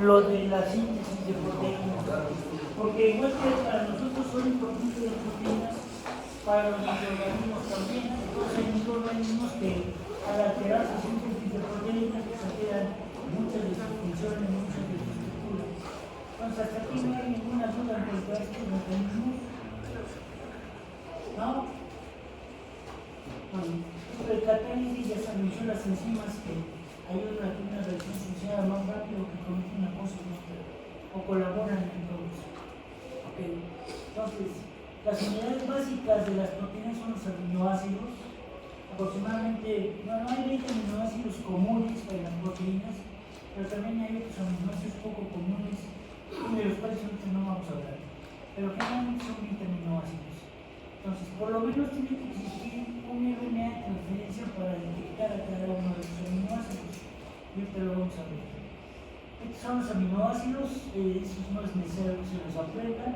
lo de la síntesis de proteínas, porque igual que para nosotros son importantes las proteínas, para los microorganismos también. Entonces hay microorganismos que al alterar su síntesis de proteínas se alteran muchas de sus funciones, muchas de sus estructuras. Entonces hasta aquí no hay ninguna duda en cuanto a estos mecanismos, ¿no? Bueno, el catálisis ya se anunció las enzimas que ayudan a que una reacción suceda más rápido, que cometen una cosa u otra, o colaboran en todo eso. Okay. Entonces, las unidades básicas de las proteínas son los aminoácidos. Aproximadamente, no hay 20 aminoácidos comunes para las proteínas, pero también hay otros aminoácidos poco comunes, de los cuales ahorita no vamos a hablar. Pero generalmente son 20 aminoácidos. Entonces, por lo menos tiene que existir un RNA de transferencia para detectar a cada uno de los aminoácidos. Y ahorita lo vamos a ver. Estos son los aminoácidos, esos no es necesario que se los aprendan,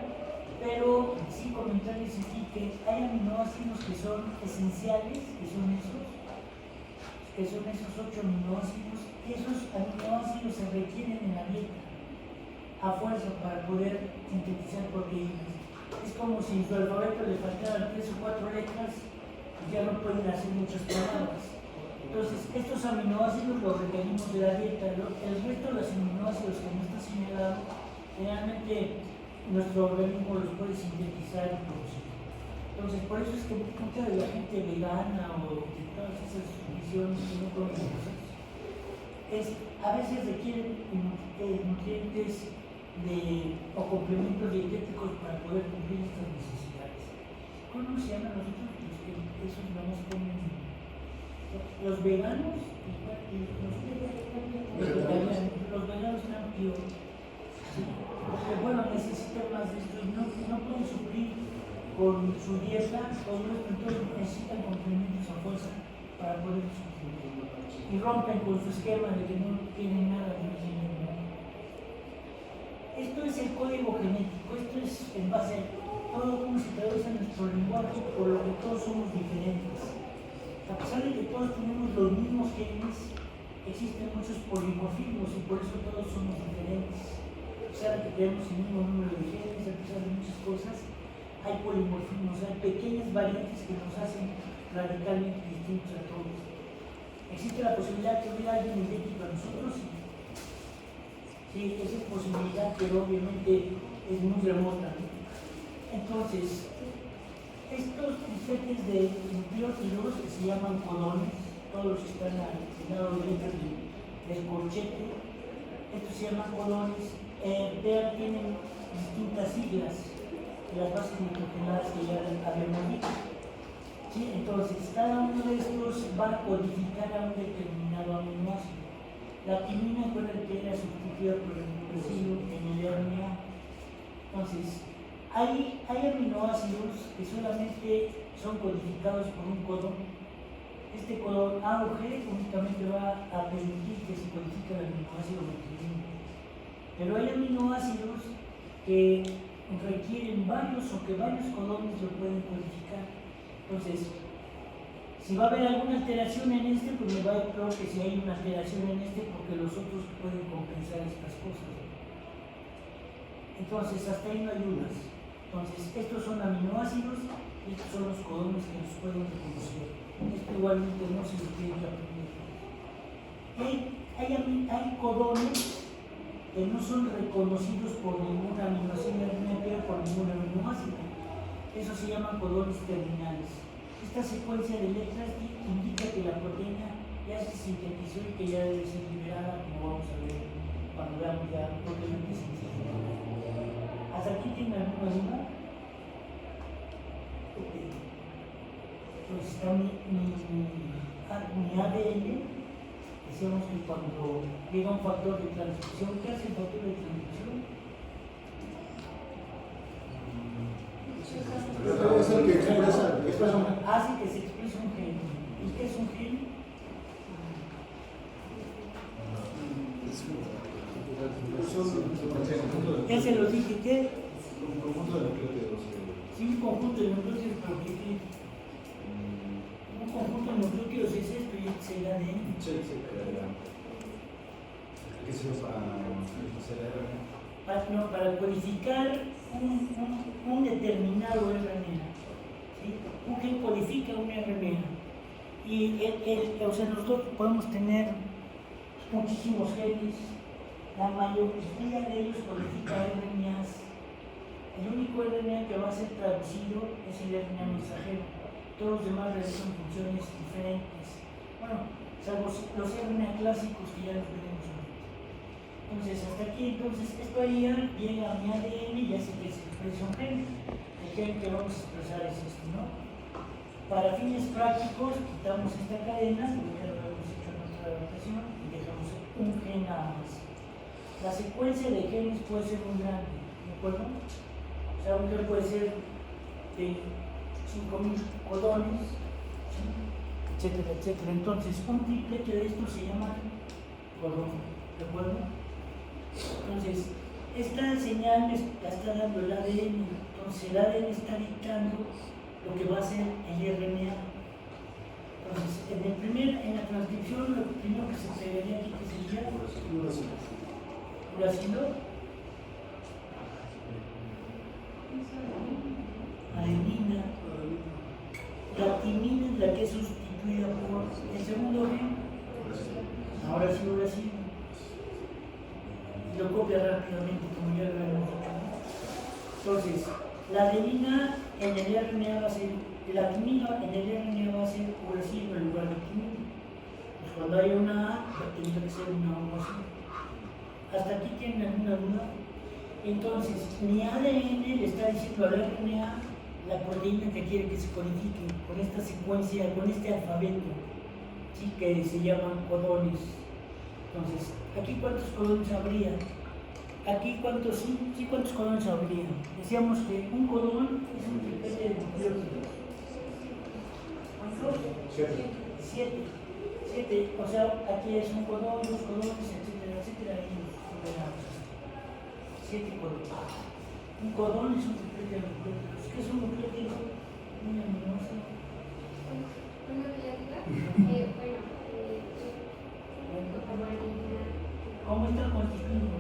pero sí comentarles aquí que hay aminoácidos que son esenciales, que son esos 8 aminoácidos, y esos aminoácidos se requieren en la dieta a fuerza para poder sintetizar proteínas. Es como si en su alfabeto le faltaran 3 o 4 letras y ya no pueden hacer muchas palabras. Entonces, estos aminoácidos los requerimos de la dieta. El resto de los aminoácidos que no está señalado, generalmente nuestro organismo los puede sintetizar y producir. Entonces, por eso es que mucha de la gente vegana o de todas esas visiones que no conocen cosas, a veces requieren nutrientes o complementos dietéticos para poder cumplir estas necesidades. ¿Cómo se llaman nosotros los que esos vamos comen? Los veganos, los veganos eran peor, ¿sí? Porque bueno, necesitan más de esto y no pueden suplir con su dieta todo esto, entonces necesitan complementos a fuerza para poder suplir. Y rompen con su esquema de que no tienen nada de origen. Esto es el código genético, esto es en base a todo cómo se traduce en nuestro lenguaje, por lo que todos somos diferentes. A pesar de que todos tenemos los mismos genes, existen muchos polimorfismos y por eso todos somos diferentes. A pesar de que tenemos el mismo número de genes, a pesar de muchas cosas, hay polimorfismos, hay pequeñas variantes que nos hacen radicalmente distintos a todos. ¿Existe la posibilidad que hubiera alguien idéntico a nosotros? Sí, esa es posibilidad, pero obviamente es muy remota, ¿no? Entonces, estos trifetes de nucleótidos que se llaman codones, todos están al lado derecho del corchete, estos se llaman codones, vean, tienen distintas siglas de las bases nitrogenadas que ya habíamos dicho. ¿Sí? Entonces, cada uno de estos va a codificar a un determinado aminoácido. La timina fue la que era sustituida por el nucleótido en el RNA. Entonces, hay aminoácidos que solamente son codificados por un codón. Este codón A o G únicamente va a permitir que se codifique el aminoácido metionina. Pero hay aminoácidos que requieren varios o que varios codones lo pueden codificar. Entonces, si va a haber alguna alteración en este, pues me va a ir peor que si hay una alteración en este, porque los otros pueden compensar estas cosas. Entonces, hasta ahí no hay dudas. Entonces, estos son aminoácidos y estos son los codones que nos pueden reconocer. Esto igualmente no se lo tiene que aprender. Hay codones que no son reconocidos por ninguna aminoácido o por ningún aminoácido. Eso se llaman codones terminales. Esta secuencia de letras indica que la proteína ya se sintetizó y que ya debe ser liberada, como vamos a ver cuando veamos ya proteínas sintetizada. ¿Hasta aquí tienen alguna duda? Okay. Pues está mi ADN. Decíamos que cuando llega un factor de transcripción, ¿qué hace el factor de transcripción? Es el que expresa un gen. Hace que se exprese un gen. ¿Y qué es un gen? Ya se los dije, ¿qué? Un conjunto de nucleótidos. Sí, un conjunto de nucleótidos, porque un conjunto de nucleótidos es esto y es el ADN. Sí, ¿Qué sirve para hacer RNA? Para codificar un determinado RNA. ¿Sí? Un gen codifica un RNA. Y o sea, nosotros podemos tener muchísimos genes, la mayoría de ellos codifica RNAs. El único RNA que va a ser traducido es el RNA mensajero. Todos los demás realizan funciones diferentes. Bueno, salvo los RNA clásicos que ya los veremos ahorita. Entonces, hasta aquí, esto ahí llega a mi ADN y ya sé que se expresa un gen. El gen que vamos a expresar es este, ¿no? Para fines prácticos, quitamos esta cadena, porque ya lo habíamos hecho en otra adaptación, y dejamos un gen nada más. La secuencia de genes puede ser muy grande, ¿de acuerdo? O sea, un gen puede ser de 5.000 codones, ¿sí? Etcétera, etcétera. Entonces, un triplete de estos se llama codón, ¿de acuerdo? Entonces, esta señal la está dando el ADN, entonces el ADN está dictando lo que va a ser el RNA. Entonces, en la transcripción, lo primero que se pegaría aquí, que sería uracilo, adenina, la timina es la que es sustituida por el segundo gen, ahora sí uracilo. Lo copia rápidamente, como ya lo hemos dicho. Entonces, la adenina en el RNA va a ser, la timina en el RNA va a ser uracilo en lugar de timina. Pues cuando hay una A, tendría que ser una O así. ¿Hasta aquí tienen alguna duda? Entonces, mi ADN le está diciendo al RNA la proteína que quiere que se codifique con esta secuencia, con este alfabeto, ¿sí? Que se llaman codones. Entonces, ¿aquí cuántos codones habría? Aquí cuántos codones habría. Decíamos que un codón es un triplete de nucleótidos. ¿Cuántos? 7. O sea, aquí es un codón, 2 codones, etcétera, etcétera. Y nos 7 codones. Un codón es un triplete de nucleótidos. ¿Qué es un nucleótido? Un aminoácido. ¿Cómo está constituido?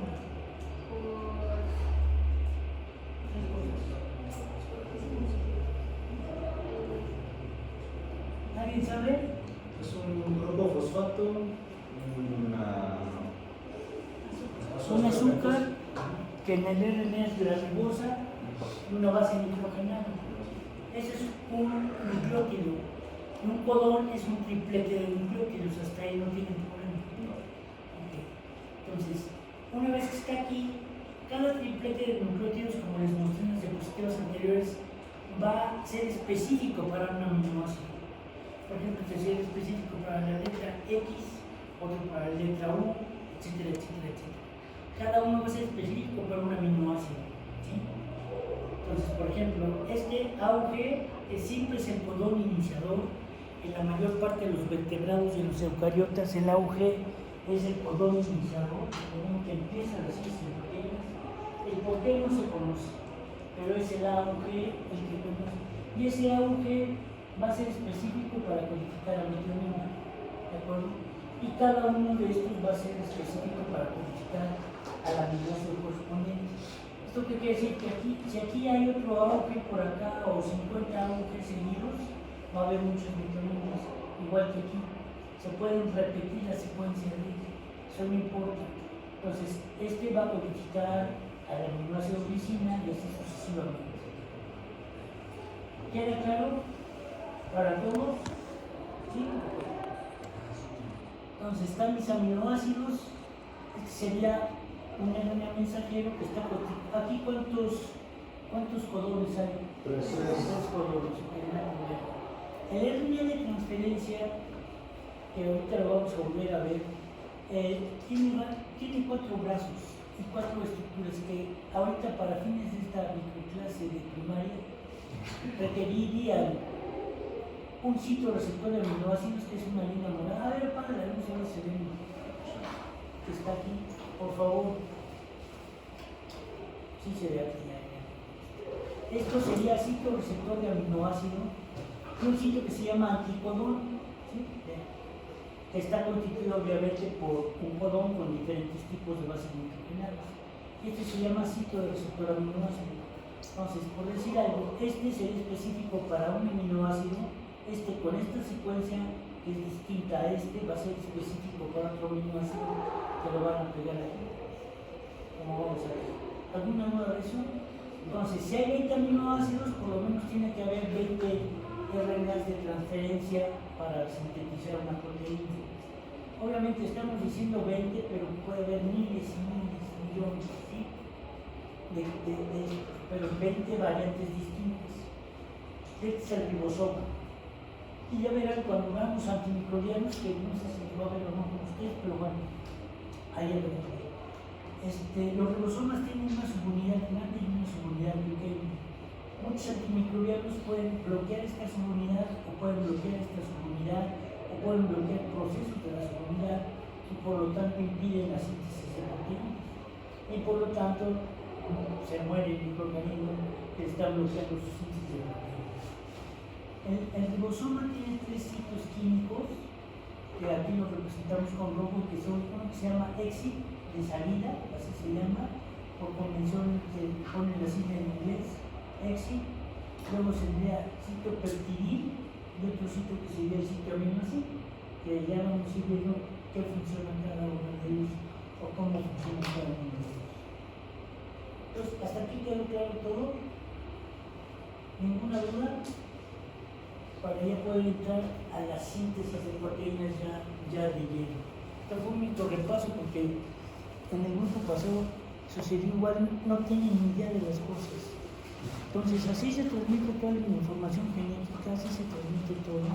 ¿Alguien sabe? Es un grupo fosfato, un azúcar que en el RNA es de la ribosa y una base nitrogenada. Ese es un nucleótido. Un codón es un triplete de nucleótidos, hasta ahí no tienen problema. Okay. Entonces, una vez que está aquí, cada triplete de nucleótidos, como les mostré en las diapositivas anteriores, va a ser específico para un aminoácido. Por ejemplo, ser específico para la letra X, otro para la letra U, etcétera, etcétera, etcétera. Cada uno va a ser específico para un aminoácido. ¿Sí? Entonces, por ejemplo, este AUG siempre es el codón iniciador. En la mayor parte de los vertebrados y los eucariotas, el AUG es el codón iniciador, el codón que empieza las proteínas. El por qué no se conoce, pero es el AUG el que conoce. Y ese AUG va a ser específico para codificar a metionina, ¿de acuerdo? Y cada uno de estos va a ser específico para codificar al aminoácido correspondiente. ¿Esto qué quiere decir? Que aquí, si aquí hay otro AUG por acá o 50 AUG seguidos, va a haber muchos meteoritos, igual que aquí. Se pueden repetir la secuencia de eso no importa. Entonces, este va a codificar al aminoácido glicina y así sucesivamente. ¿Queda claro? ¿Para todos? ¿Sí? Entonces, están mis aminoácidos. Este sería un RNA mensajero que está codificado. Aquí, ¿cuántos codones hay? 3 codones. El RNA de transferencia, que ahorita lo vamos a volver a ver, tiene 4 brazos y 4 estructuras que ahorita para fines de esta microclase de primaria requerirían un sitio receptor de aminoácidos, que es una línea morada. A ver, apaga la luz, a ver si se ve que está aquí, por favor. Sí se ve aquí ya. Esto sería sitio receptor de aminoácido, un sitio que se llama anticodón. ¿Sí? que está constituido obviamente por un codón con diferentes tipos de bases nitrogenadas. Este se llama sitio de receptor aminoácido. Entonces, por decir algo, este sería específico para un aminoácido, con esta secuencia que es distinta a va a ser específico para otro aminoácido que lo van a pegar aquí. Como vamos a ver. ¿Alguna duda de eso? Entonces, si hay 20 aminoácidos, por lo menos tiene que haber 20 RNAs de transferencia para sintetizar una proteína. Obviamente estamos diciendo 20, pero puede haber miles y miles, millones, ¿sí? Pero 20 variantes distintas. Este es el ribosoma. Y ya verán cuando veamos antimicrobianos, que no sé si va a ver o no con ustedes, pero bueno, ahí ya verán. Los ribosomas tienen una subunidad grande y una subunidad pequeña. Muchos antimicrobianos pueden bloquear esta subunidad o pueden bloquear esta subunidad o pueden bloquear procesos de la subunidad y por lo tanto impiden la síntesis de proteínas. Y por lo tanto se muere el microorganismo que está bloqueando su síntesis de proteínas. El ribosoma tiene 3 sitios químicos que aquí los representamos con rojo, que son uno que se llama exit, de salida, así se llama, por convención se pone la sigla en inglés, exit, luego sería sitio peptidil y otro sitio que sería el sitio aminoácido, que ya vamos a ir viendo qué funciona cada uno de ellos o cómo funciona cada uno de ellos. Entonces, hasta aquí quedó claro todo. ¿Ninguna duda? Para ya poder entrar a la síntesis de proteínas ya de lleno. Esto fue un mito repaso porque en el grupo pasado sucedió igual, no tienen ni idea de las cosas. Entonces así se transmite toda la información genética, así se transmite todo.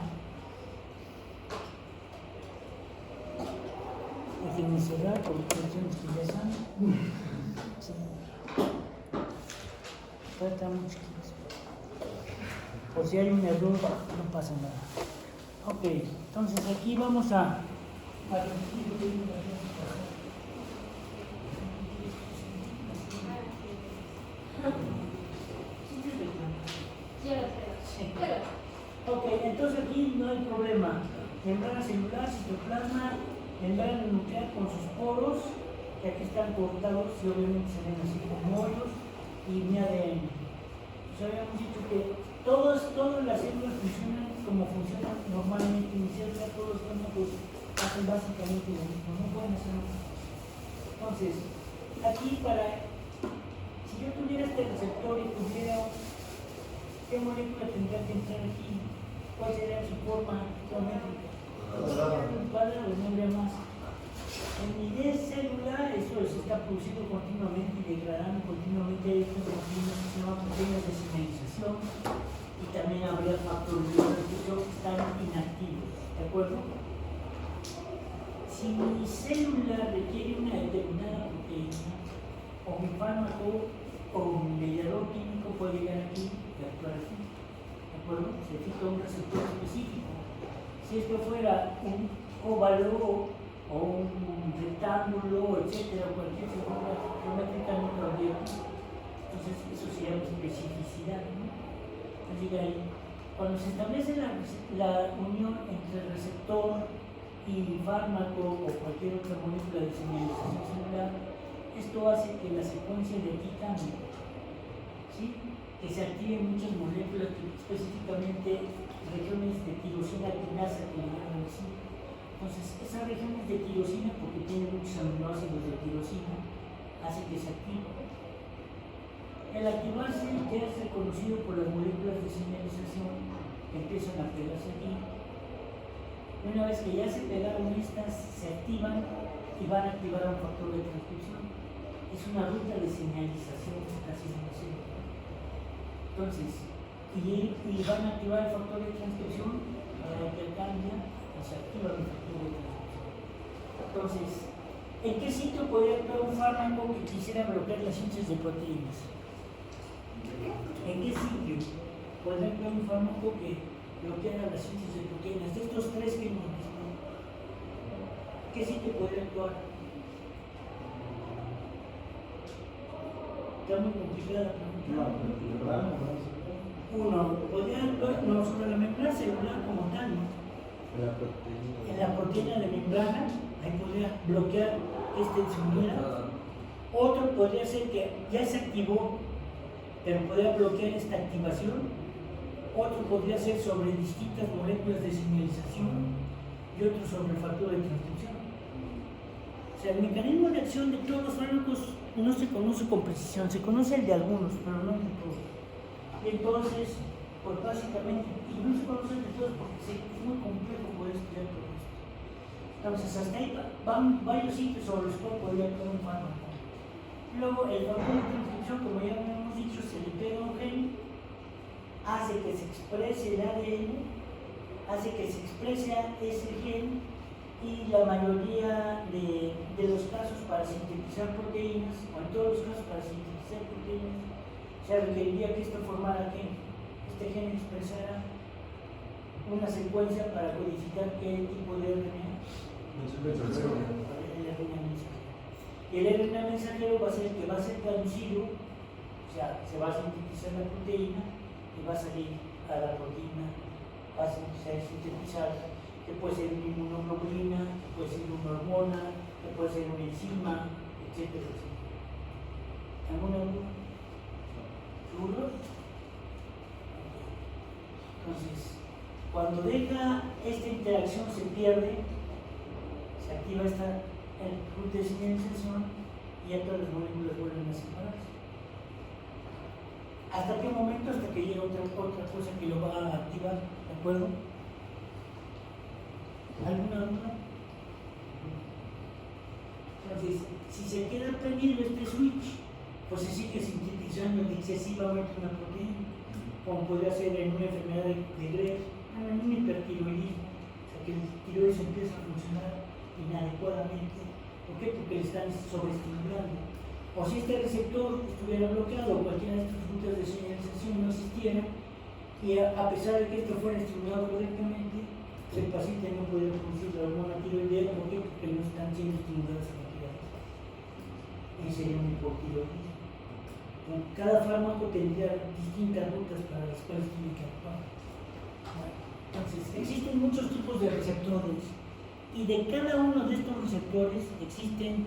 Déjenme cerrar por cuestiones que ya saben. Sí. Falta mucho. Por si hay un error, no pasa nada. Ok, entonces aquí vamos a repetir lo que vimos la clase pasada. Sí. Ok, entonces aquí no hay problema. Membrana celular, citoplasma, membrana nuclear con sus poros, que aquí están cortados y obviamente se ven así como hoyos, y mi ADN. Pues habíamos dicho que todas las células funcionan como funcionan normalmente, mi célula, todos los químicos hacen básicamente lo mismo, no pueden hacer nada. Entonces, aquí si yo tuviera este receptor y tuviera qué molécula tendría que entrar aquí, cuál sería su forma geométrica. Un cuadrado, no habría más. En mi célula, eso se está produciendo continuamente y degradando continuamente estos enzimas que se llaman proteínas de señalización, y también habría factores de transcripción que están inactivos, ¿de acuerdo? Si mi célula requiere una determinada proteína, o mi fármaco o mi mediador químico puede llegar aquí y actuar aquí, ¿de acuerdo? Se fija un receptor específico. Si esto fuera un óvalo o un rectángulo, etcétera, o cualquier figura geométrica no lo habría. Entonces eso se llama especificidad, ¿no? Así cuando se establece la unión entre el receptor y fármaco o cualquier otra molécula de señalización celular, esto hace que la secuencia de aquí cambie, ¿sí? Que se activen muchas moléculas, específicamente regiones de tirosina quinasa que le llaman así. Entonces, esas regiones de tirosina, porque tienen muchos aminoácidos de tirosina, hace que se active. El activarse ya es reconocido por las moléculas de señalización que empiezan a pegarse aquí. Una vez que ya se pegaron estas, se activan y van a activar un factor de transcripción. Es una ruta de señalización casi demasiado. Entonces, y van a activar el factor de transcripción, para que cambia y se activa el factor de transcripción. Entonces, ¿en qué sitio podría actuar un fármaco que quisiera bloquear la síntesis de proteínas? ¿En qué sitio podría actuar un fármaco que bloqueara la síntesis de proteínas? De estos tres que hemos visto, ¿qué sitio podría actuar? Está muy complicada la pregunta. Uno, podría actuar no sobre la membrana celular como tal, ¿no? En la proteína de membrana, ahí podría bloquear que este se uniera. Otro podría ser que ya se activó, pero podría bloquear esta activación. Otro podría ser sobre distintas moléculas de señalización y otro sobre el factor de transcripción. O sea, el mecanismo de acción de todos los fármacos no se conoce con precisión, se conoce el de algunos, pero no el de todos. Y entonces, pues básicamente, y no se conoce el de todos porque es muy complejo poder estudiar todo esto. Entonces, hasta ahí van varios sitios sobre los cuales podría actuar un fármaco. Luego, el factor de transcripción, como ya hemos dicho, se le pega a un gen, hace que se exprese el ADN, hace que se exprese ese gen, y la mayoría de los casos para sintetizar proteínas, o en todos los casos para sintetizar proteínas, se requeriría que esto formara que este gen expresara una secuencia para codificar qué tipo de RNA. El RNA mensajero. Y el RNA mensajero va a ser el que va a ser traducido, o sea, se va a sintetizar la proteína y va a salir a la proteína, va a ser sintetizada, que puede ser una inmunoglobulina, que puede ser una hormona, que puede ser una enzima, etcétera, etcétera. ¿Alguna duda? ¿Seguro? Entonces, cuando deja esta interacción se pierde, se activa el club de señalización y ya todas las moléculas vuelven a separarse. ¿Hasta qué momento? Hasta que llega otra cosa que lo va a activar, ¿de acuerdo? ¿Alguna duda? Entonces, si se queda prendido este switch, pues se sigue sintetizando excesivamente una proteína, como podría ser en una enfermedad de Grey, en un hipertiroidismo, o sea que el tiroides empieza a funcionar inadecuadamente. ¿Por qué? Porque le están sobreestimulando. O si este receptor estuviera bloqueado o cualquiera de estas rutas de señalización no existiera, y a pesar de que esto fuera estimulado correctamente, el paciente no puede producir la hormona tiroidea. ¿Por qué? Porque no están siendo estimuladas adecuadamente. Ese sería un hipotiroidismo. Cada fármaco tendría distintas rutas para las cuales tiene que actuar. Entonces, existen muchos tipos de receptores y de cada uno de estos receptores existen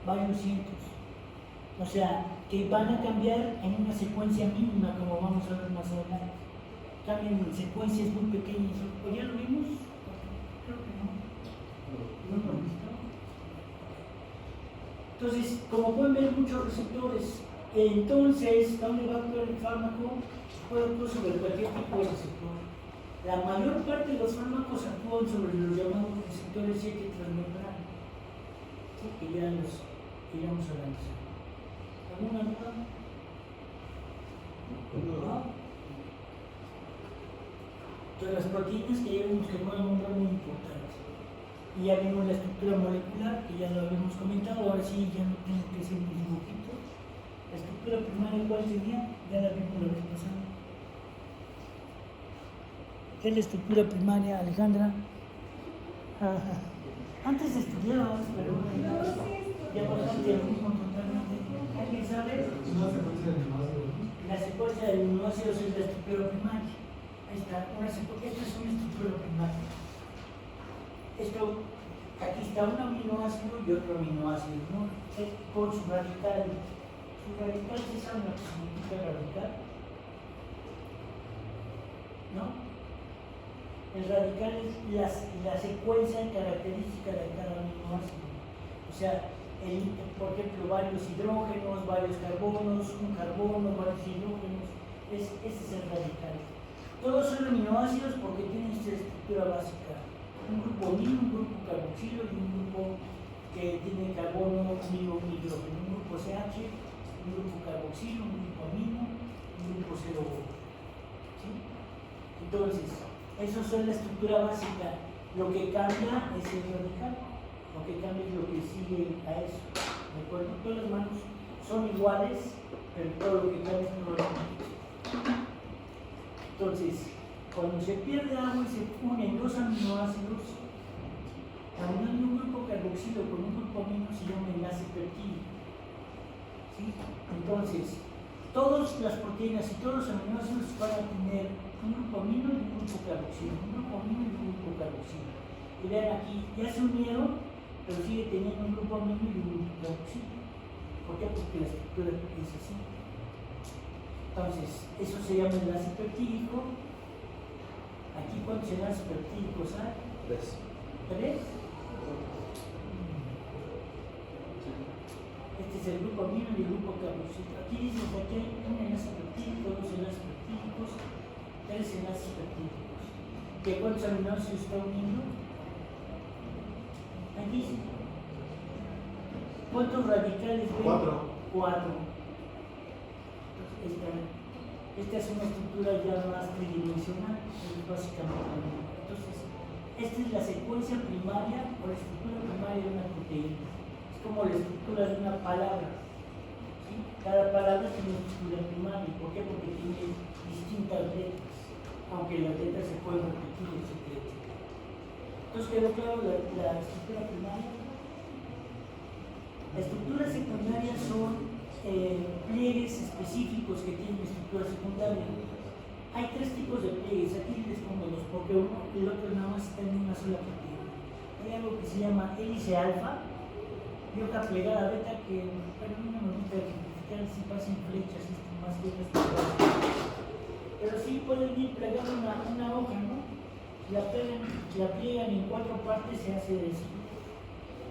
varios cientos. O sea, que van a cambiar en una secuencia mínima, como vamos a ver más adelante. Cambian en secuencias muy pequeñas. ¿O ya lo vimos? Creo que no. ¿No lo han visto? Entonces, como pueden ver, muchos receptores. Entonces, ¿dónde va a actuar el fármaco? Puede actuar sobre cualquier tipo de receptor. La mayor parte de los fármacos actúan sobre los llamados receptores 7 transmembrana, ¿sí? Que ya los iremos analizando. ¿Alguna duda? ¿No? Entonces, las proteínas que ya vimos que juegan un rol muy importante. Y ya vimos la estructura molecular, que ya lo habíamos comentado, ahora sí ya no tengo que hacer un dibujito. La estructura primaria, ¿cuál sería? Ya la vimos la vez pasada. ¿Qué es la estructura primaria, Alejandra? Antes estudiabas, pero ya pasaste lo mismo totalmente. ¿Alguien sabe? La secuencia de aminoácidos es la estructura primaria. Ahí está, esta es una estructura primaria. Esto, aquí está un aminoácido y otro aminoácido, ¿no? Con su radical. Su radical, ¿sí saben lo que significa radical? ¿No? El radical es la secuencia característica de cada aminoácido. O sea, por ejemplo, varios hidrógenos, varios carbonos, un carbono, varios hidrógenos. Ese es el radical. Todos son aminoácidos porque tienen esta estructura básica. Un grupo amino, un grupo carboxilo y un grupo que tiene carbono unido a un hidrógeno. Un grupo CH, un grupo carboxilo, un grupo amino, un grupo CO. ¿Sí? Entonces, eso es la estructura básica. Lo que cambia es el radical. Lo que cambia es lo que sigue a eso. ¿De acuerdo? Todas las manos son iguales, pero todo lo que cambia es lo que. Entonces, cuando se pierde agua y se unen dos aminoácidos, unir un grupo carboxilo con un grupo amino se llama enlace peptídico. ¿Sí? Entonces, todas las proteínas y todos los aminoácidos van a tener un grupo amino y un grupo carboxilo, un grupo amino y un grupo carboxilo. Y vean aquí, ya se unieron, pero sigue teniendo un grupo amino y un grupo carboxilo. ¿Por qué? Porque la estructura es así. Entonces, eso se llama enlace peptídico. Aquí, ¿cuántos enlaces peptídicos hay? 3. 3. Este es el grupo amino y el grupo carboxilo. Aquí dice que aquí hay un enlace peptídico, 2 enlaces peptídicos, 3 enlaces peptídicos. ¿De cuántos aminoácidos está uniendo? Aquí dice. ¿Cuántos radicales ven? 4. Esta es una estructura ya más tridimensional, básicamente. Entonces, esta es la secuencia primaria o la estructura primaria de una proteína. Es como la estructura de una palabra. ¿Sí? Cada palabra tiene una estructura primaria. ¿Por qué? Porque tiene distintas letras, aunque las letras se pueden repetir, etc. Entonces, ¿quedó claro la estructura primaria? Las estructuras secundarias son pliegues específicos que tienen estructura secundaria. Hay 3 tipos de pliegues, aquí les pongo 2, porque uno y el otro nada más está en una sola proteína. Hay algo que se llama hélice alfa y otra plegada beta que, pero a mí no me gusta ejemplificar si pasan flechas, esto más que pero sí pueden ir plegando una hoja, ¿no? La pliegan en 4 partes, se hace de 5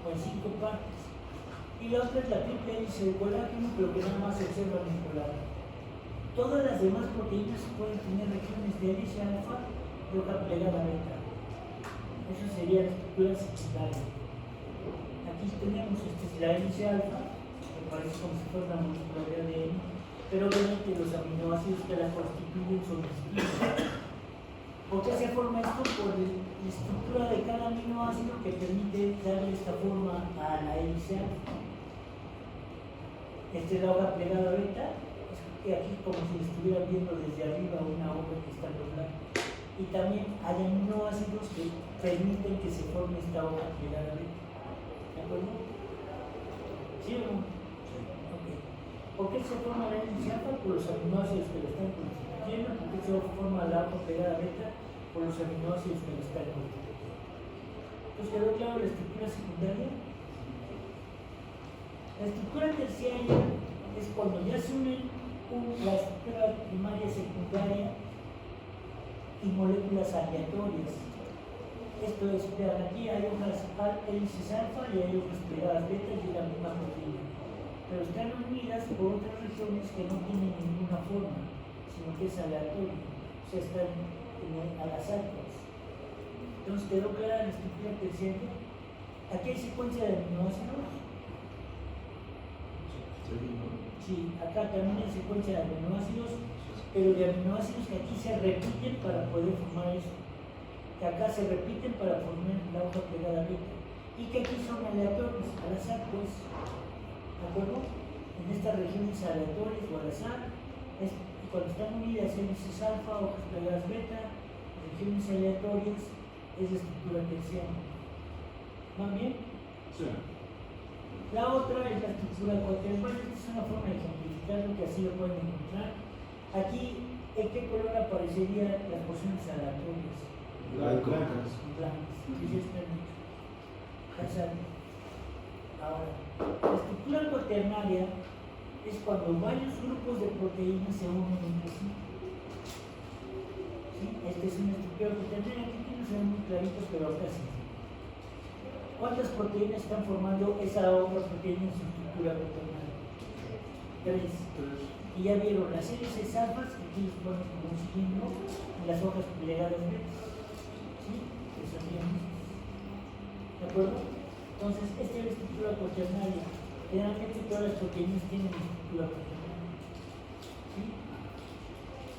o en 5 partes. Y la otra es la triple hélice de colágeno, pero que nada más se observa en el colágeno. Todas las demás proteínas pueden tener regiones de hélice alfa y hoja plegada beta. Eso sería la estructura secundaria. Aquí tenemos la hélice alfa, que parece como si fuera una molécula de ADN, pero obviamente los aminoácidos que la constituyen son distintos. ¿Por qué se forma esto? Por la estructura de cada aminoácido que permite darle esta forma a la hélice alfa. Esta es la hoja plegada beta, y aquí como si estuviera viendo desde arriba una hoja que está doblada. Y también hay aminoácidos que permiten que se forme esta hoja plegada beta. ¿De acuerdo? ¿Sí o no? Okay. ¿Por qué se forma la hélice alfa? Por los aminoácidos que la están constituyendo. ¿Por qué se forma la hoja plegada beta? Por los aminoácidos que la están constituyendo. Entonces, ¿quedó claro la estructura secundaria? La estructura terciaria es cuando ya se unen la estructura primaria, secundaria y moléculas aleatorias. Esto es, vean, aquí hay hojas hélices alfa y hay hojas plegadas beta y la misma proteína. Pero están unidas por otras regiones que no tienen ninguna forma, sino que es aleatorio, o sea, están al azar. Entonces, ¿quedó clara la estructura terciaria? Aquí hay secuencia de aminoácidos. Sí, acá también hay secuencia de aminoácidos, pero de aminoácidos que aquí se repiten para poder formar esto. Que acá se repiten para formar la hoja plegada beta. Y que aquí son aleatorios, al azar, pues. ¿De acuerdo? En estas regiones aleatorias o al azar, y cuando están unidas hélices alfa, hojas plegadas beta, regiones aleatorias, es la estructura terciaria. ¿Van bien? Sí. La otra es la estructura cuaternaria. Bueno, esta es una forma de ejemplificarlo que así lo pueden encontrar. Aquí, ¿en qué color aparecerían las porciones aleatorias? Blancas. Blancas. Sí, están hechas. Ahora, la estructura cuaternaria es cuando varios grupos de proteínas se unen entre sí. ¿Sí? Esta es una estructura cuaternaria. Aquí no se ven muy claritos, pero ahora sí. ¿Cuántas proteínas están formando esa otra proteína en su estructura cuaternaria? 3. Y ya vieron las hélices alfas, que aquí les ponen como un cilindro, y las hojas plegadas beta. ¿Sí? Eso bien. ¿De acuerdo? Entonces, esta es la estructura cuaternaria. Generalmente todas las proteínas tienen estructura cuaternaria. ¿Sí?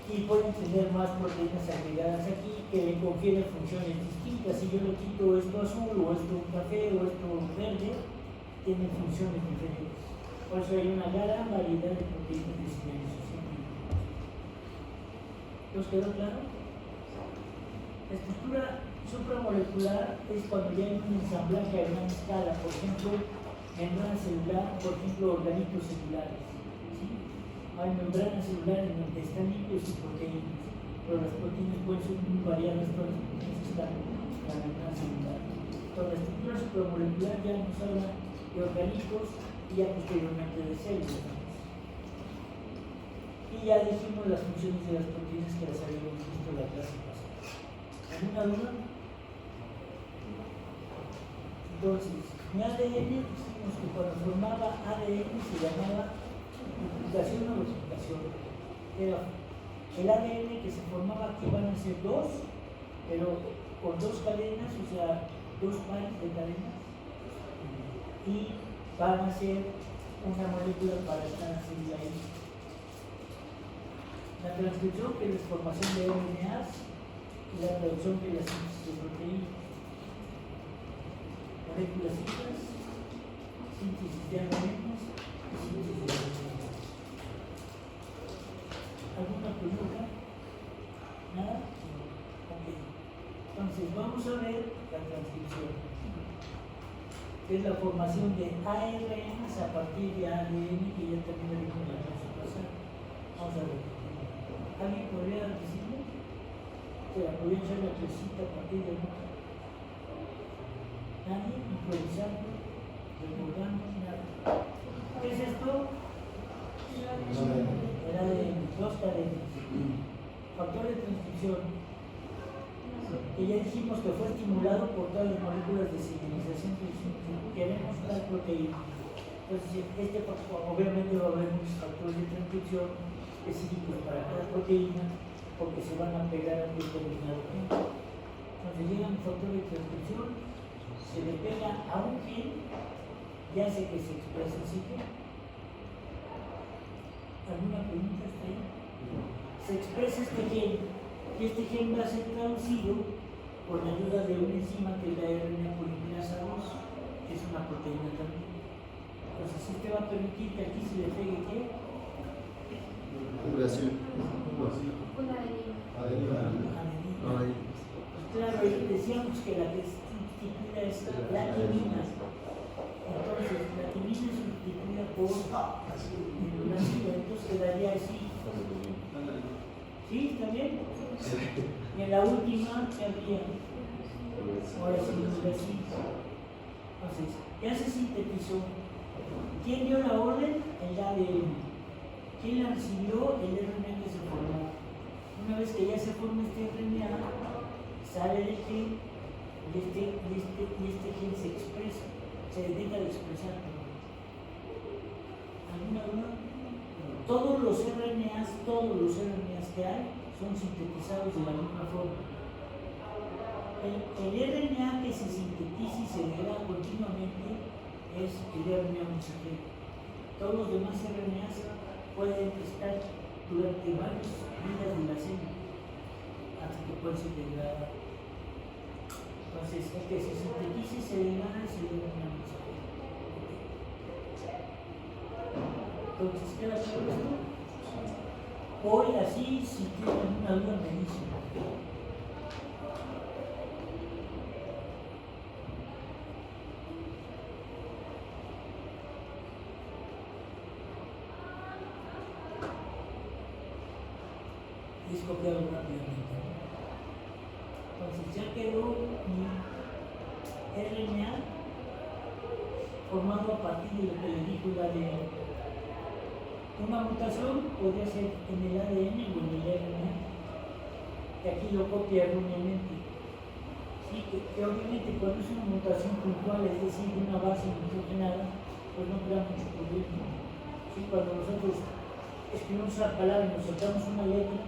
Y pueden tener más proteínas agregadas aquí que le confieren funciones distintas. Si yo le quito esto azul o esto café o esto verde, tienen funciones diferentes. Por eso hay una gran variedad de proteínas de señalización. ¿Nos quedó claro? La estructura supramolecular es cuando ya hay un ensamblaje a gran escala, por ejemplo, membrana celular, por ejemplo, organitos celulares. ¿Sí? Hay membranas celulares donde están lípidos y proteínas. pero las proteínas pueden ser muy variadas, todas las proteínas están en la membrana celular. Entonces, la estructura supramolecular ya nos habla de organismos y ya posteriormente de células. Y ya dijimos las funciones de las proteínas que las habíamos visto en la clase pasada. ¿Alguna duda? Entonces, mi ADN, dijimos que cuando formaba ADN se llamaba duplicación o duplicación. Era el ADN que se formaba, que van a ser dos, pero con dos cadenas, o sea, dos pares de cadenas, y van a ser una molécula para esta célula ahí. La transcripción, que es la formación de RNAs, y la traducción, que es la síntesis de proteínas. Moléculas hijas, síntesis de ARNAs y síntesis de proteínas. ¿Alguna pregunta? ¿Nada? Ok. Entonces, vamos a ver la transcripción, que es la formación de ARNs a partir de ADN, que ya también lo vimos en la clase pasada. Vamos a ver. ¿Alguien podría decirme? ¿Se la podría echar la clasita a partir de ahí? Nadie, improvisando, recordando, nada. ¿Qué es esto? El ADN, dos cadenas. Factor de transcripción, que ya dijimos que fue estimulado por todas las moléculas de señalización que queremos una proteína. Entonces, obviamente va a haber muchos factores de transcripción específicos para cada proteína, porque se van a pegar a un determinado tiempo. Entonces llega un factor de transcripción, se le pega a un gen y hace que se exprese el gen. ¿Alguna pregunta hasta ahí? Se expresa este gen, y este gen va a ser traducido con la ayuda de una enzima que es la RNA polimerasa 2, que es una proteína también. Entonces, este va a permitir que aquí se le pegue ¿qué? Duración. Claro, decíamos que la que sustituida es la timina. Entonces, la timina es sustituida por una entonces quedaría así. ¿Sí? ¿Está bien? Y en la última, ¿qué habría? Ahora sí, así. Entonces, ya se sintetizó. ¿Quién dio la orden? El ADN. ¿Quién la recibió? El RNA que se formó. Una vez que ya se forma este RNA, sale del gen y este gen se expresa, se deja de expresar. ¿Alguna duda? Todos los RNAs que hay son sintetizados de la misma forma. El RNA que se sintetiza y se degrada continuamente es el RNA mensajero. Todos los demás RNAs pueden estar durante varias vidas de la célula hasta que pueden ser degradados. Entonces, el que se sintetiza y se degrada es el RNA mensajero. Entonces, ¿queda claro esto? Hoy así, si tienen una duda, me dicen. Es copiado rápidamente. Entonces ya quedó mi RNA formado a partir de lo que le dijo el ADN. Una mutación podría ser en el ADN o en el RNA, que aquí lo copia erróneamente. Sí, que obviamente cuando es una mutación puntual, es decir, de una base nitrogenada, pues no crea mucho problema. Sí, cuando nosotros escribimos esa palabra y nos saltamos una letra,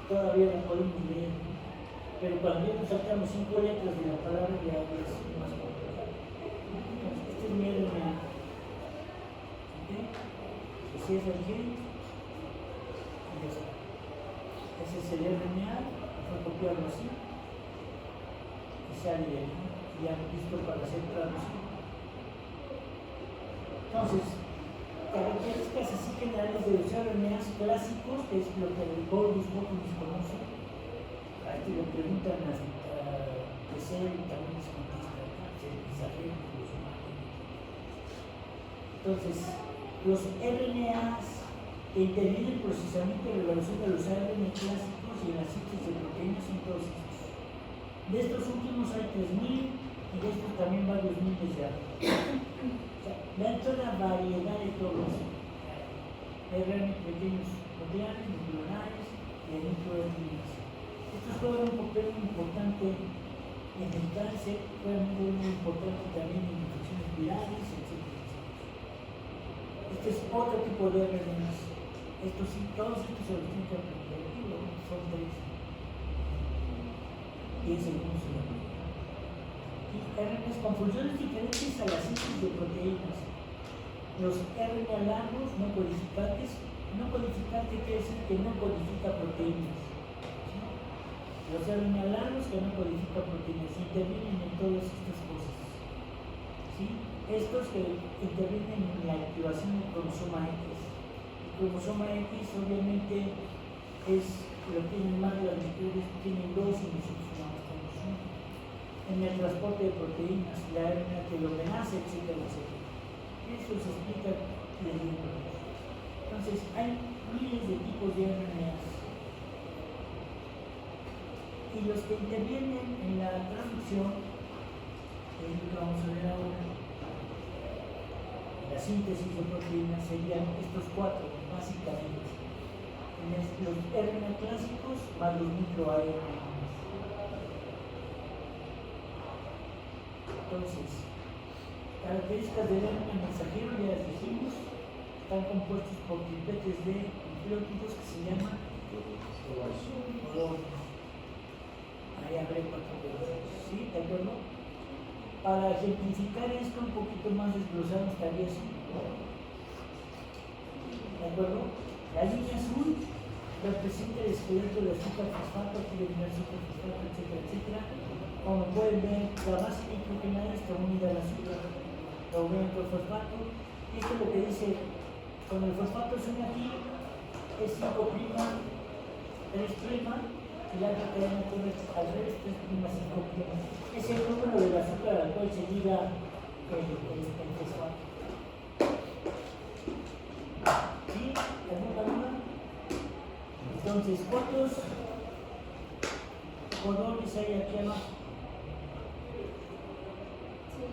todavía la podemos leer, ¿no? Pero cuando ya nos saltamos 5 letras de la palabra ya es más complicado. Entonces, este es mi RNA. ¿Okay? Se cierra el gen y ya está. Ese es el RNA, fue copiado así y sale ahí, ¿no? Ya listo para ser traducido. Entonces, características así generales de los RNAs clásicos, que es lo que el Boris Botonis conoce. A este le preguntan a Pesel y también se contesta mensajero incluso. Entonces, los RNAs que interviene el procesamiento y regulación de los ARN clásicos y en la síntesis de proteínas y todos estos. De estos últimos hay 3.000 y de estos también varios miles de ARN. O sea, vean toda la variedad de todos. ARN pequeños proteales, nucleonares y microRNAs. Estos juegan un papel muy importante en el cáncer, juegan un papel muy importante también en infecciones virales, etc. Este es otro tipo de RNAs. Estos sí, todos estos se los tienen que aprender. Son 3. Y es el uso de la. Y RNAs con funciones diferentes a la síntesis de proteínas. Los RNA largos no codificantes. No codificante quiere decir que no codifica proteínas. ¿Sí? Los RNA largos que no codifican proteínas intervienen en todas estas cosas. ¿Sí? Estos que intervienen en la activación del cromosoma X. El cromosoma X obviamente es lo tienen más de las mujeres, tienen 2 y nosotros tenemos 1. En el transporte de proteínas, la RNA telomerasa, etcétera, etcétera. Eso se explica leyendo. Entonces, hay miles de tipos de RNAs. Y los que intervienen en la traducción, que es lo que vamos a ver ahora, la síntesis de proteínas serían estos 4, básicamente. Los RNA clásicos más los microRNAs. Entonces, características del RNA mensajero ya las dijimos, están compuestos por tripletes de nucleótidos que se llaman codones. Ahí habré 4 codones, ¿sí? ¿De acuerdo? Para ejemplificar esto un poquito más desglosado estaría así. ¿De acuerdo? La línea azul representa el esqueleto del azúcar fosfato, aquí viene el azúcar fosfato, etcétera, etcétera. Como pueden ver, la base nitrogenada está unida al azúcar, la unión con el fosfato. Esto es lo que dice, con el fosfato se une aquí, es 5', 3', y la otra cadena tiene al revés, 3', 5'. Es el número del azúcar al cual se liga el fosfato. ¿Sí? ¿Alguna duda? Entonces, ¿cuántos codones hay aquí abajo?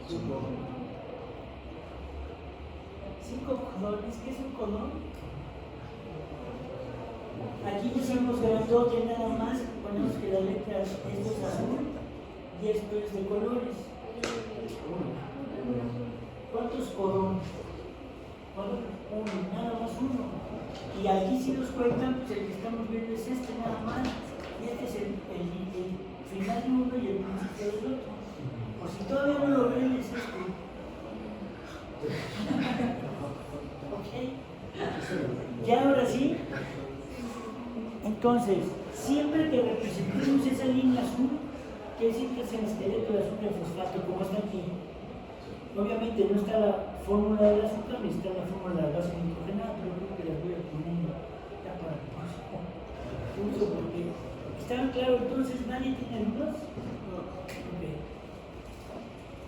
5 codones. ¿Qué es un codón? Aquí decimos grandote nada más, ponemos que la letra esto es azul y esto es de colores. ¿Cuántos codones? Uno, nada más uno. Y aquí si nos cuentan, pues el que estamos viendo es este nada más. Y este es el final de uno y el principio del otro. Por si todavía no lo ven, es este. ¿Ok? Ya ahora sí. Entonces, siempre que representemos esa línea azul, quiere decir que es el esqueleto de azúcar fosfato, como está aquí. Obviamente no está la fórmula del azúcar ni está la fórmula de la base nitrogenada, pero creo que las voy a poner ya para el uso porque ¿están claros entonces? ¿Nadie tiene dudas? Okay.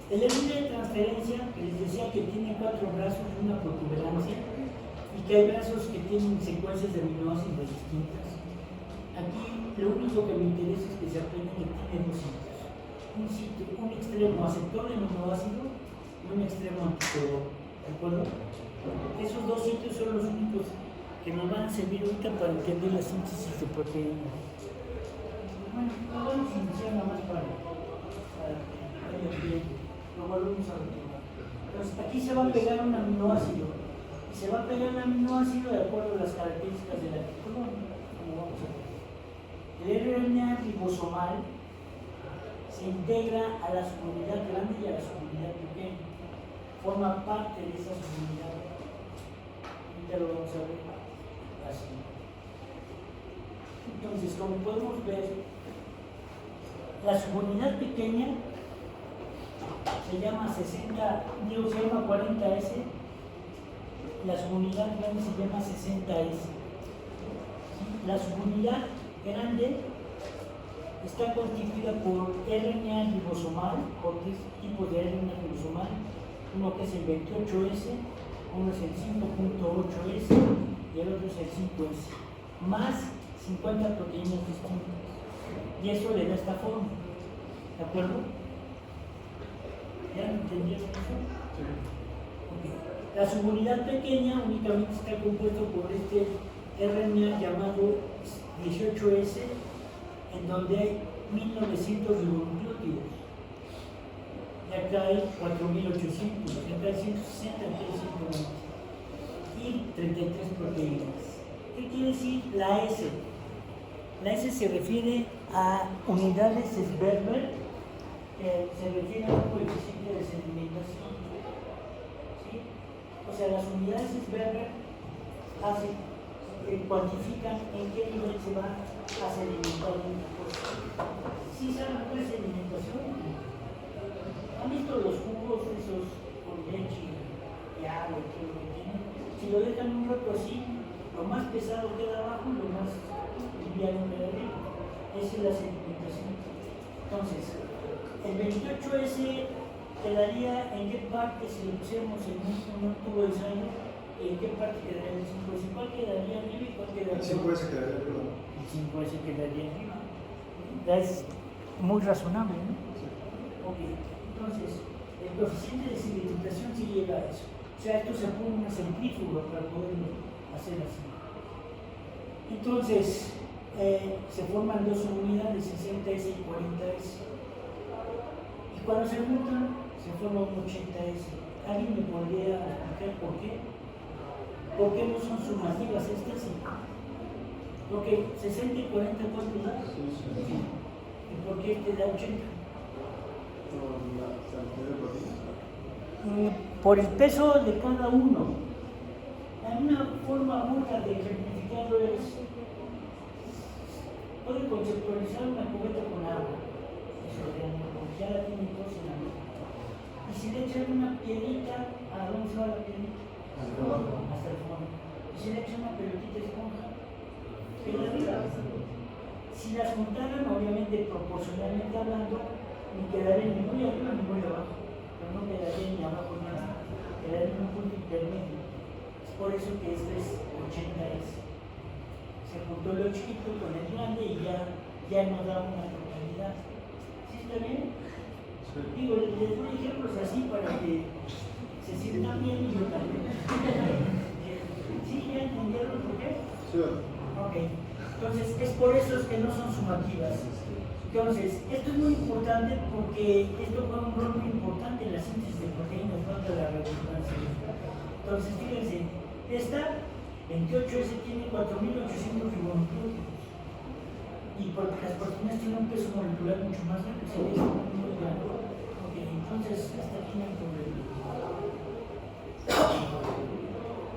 El RNA de transferencia, que les decía que tiene 4 brazos y una protuberancia, y que hay brazos que tienen secuencias de aminoácidos distintas. Aquí lo único que me interesa es que se aprenda que tiene 2 sitios. Un extremo aceptor de aminoácido y un extremo antídoto. ¿De acuerdo? Esos 2 sitios son los únicos que nos van a servir ahorita para entender la síntesis de proteínas. Bueno, vamos a iniciar nada más para que haya tiempo. Lo volvemos a retomar. Entonces, aquí se va a pegar un aminoácido. Y se va a pegar un aminoácido de acuerdo a las características del artículo, como vamos a ver. El RNA ribosomal se integra a la subunidad grande y a la subunidad pequeña. Forma parte de esa subunidad. Ahorita lo vamos a ver así. Entonces, como podemos ver, la subunidad pequeña se llama 40S, la subunidad grande se llama 60S. La subunidad grande está constituida por RNA ribosomal, por 3 tipos de RNA ribosomal, uno que es el 28S, uno es el 5.8S y el otro es el 5S, más 50 proteínas distintas. Y eso le da esta forma. ¿De acuerdo? ¿Ya entendieron eso? Sí. Okay. La subunidad pequeña únicamente está compuesto por este RNA llamado 18S, en donde hay 1900 ribonucleótidos. Y acá hay 4800, acá hay 160, acá hay 120. Y 33 proteínas. ¿Qué quiere decir la S? La S se refiere a unidades Sberber, que se refiere a un coeficiente de sedimentación. ¿Sí? O sea, las unidades Sberber cuantifican en qué nivel se va a sedimentar una cosa. ¿Sí saben qué es sedimentación? ¿Han visto los jugos esos con leche y agua y todo lo que tienen? Si lo dejan un rato así, lo más pesado queda abajo y lo más liviano queda arriba. Esa es la sedimentación. Entonces, el 28S quedaría en qué parte, si lo pusiéramos en un tubo de ensayo, en qué parte quedaría el 5S. ¿Cuál quedaría arriba y cuál quedaría El arriba? 5S quedaría arriba. El 5S quedaría arriba. Ya es muy razonable, ¿no? Sí. Ok, entonces, el coeficiente de sedimentación sí llega a eso. O sea, esto se pone una centrífuga para poderlo hacer así. Entonces, se forman dos unidades, 60S y 40S. Y cuando se juntan, se forma un 80S. ¿Alguien me podría explicar por qué? ¿Por qué no son sumativas estas? Sí. Ok, 60 y 40, ¿cuánto da? Sí. ¿Y por qué este da 80? Por la cantidad de proteínas. Por el peso de cada uno. Hay una forma burda de ejemplificarlo es, pueden conceptualizar una cubeta con agua, eso realmente, ya la tienen todos en la mesa. Y si le echan una piedrita, ¿a dónde se va la piedrita? Hasta el fondo. Y si le echan una pelotita de esponja, queda arriba. Si las juntaran, obviamente, proporcionalmente hablando, ni quedarían ni muy arriba ni muy abajo, pero no quedaría ni abajo ni arriba, quedaría en un punto intermedio. Es por eso que esto es 80S. Se juntó lo chiquito con el grande y ya no da una totalidad. ¿Sí está bien? Sí. Digo, les doy ejemplos así para que se sientan bien y yo también. ¿Sí? ¿Ya entendieron por qué? Sí. Ok. Entonces, es por eso que no son sumativas. Entonces, esto es muy importante porque esto juega un rol muy importante en la síntesis de proteínas, no de la redundancia. Entonces, fíjense, esta 28S tiene 4.800 ribonucleótidos. Y porque las proteínas tienen un peso molecular mucho más grande, se ve muy grande. Ok, entonces esta tiene un problema.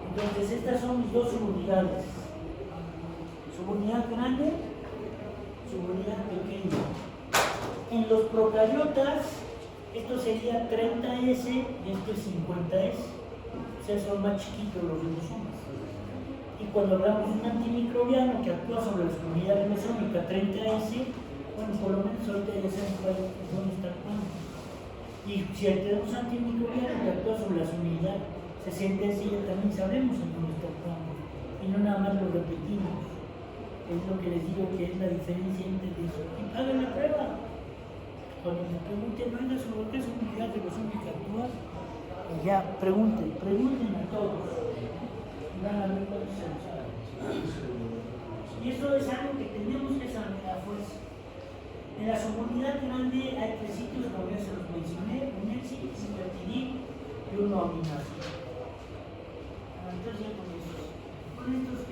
Entonces, estas son mis dos subunidades. Subunidad grande, subunidad pequeña. En los procariotas, esto sería 30S y esto es 50S. O sea, son más chiquitos los ribosomas. Y cuando hablamos de un antimicrobiano que actúa sobre la unidad ribosómica 30S, bueno, por lo menos ahorita ya saben dónde está actuando. Y si tenemos antimicrobiano que actúa sobre la unidad 60S, ya también sabemos en dónde está actuando. Y no nada más lo repetimos. Es lo que les digo que es la diferencia entre eso. Y hagan la prueba. Cuando me pregunten, no es sobre qué es una unidad ribosómica actúa, y ya pregunten a todos. Van a ver cuántos se lo saben. Y eso es algo que tenemos que saber a fuerza. En la subunidad grande hay tres sitios, como ya se los mencioné, un éxito, un vertidil y un aminoácido. Entonces ya con estos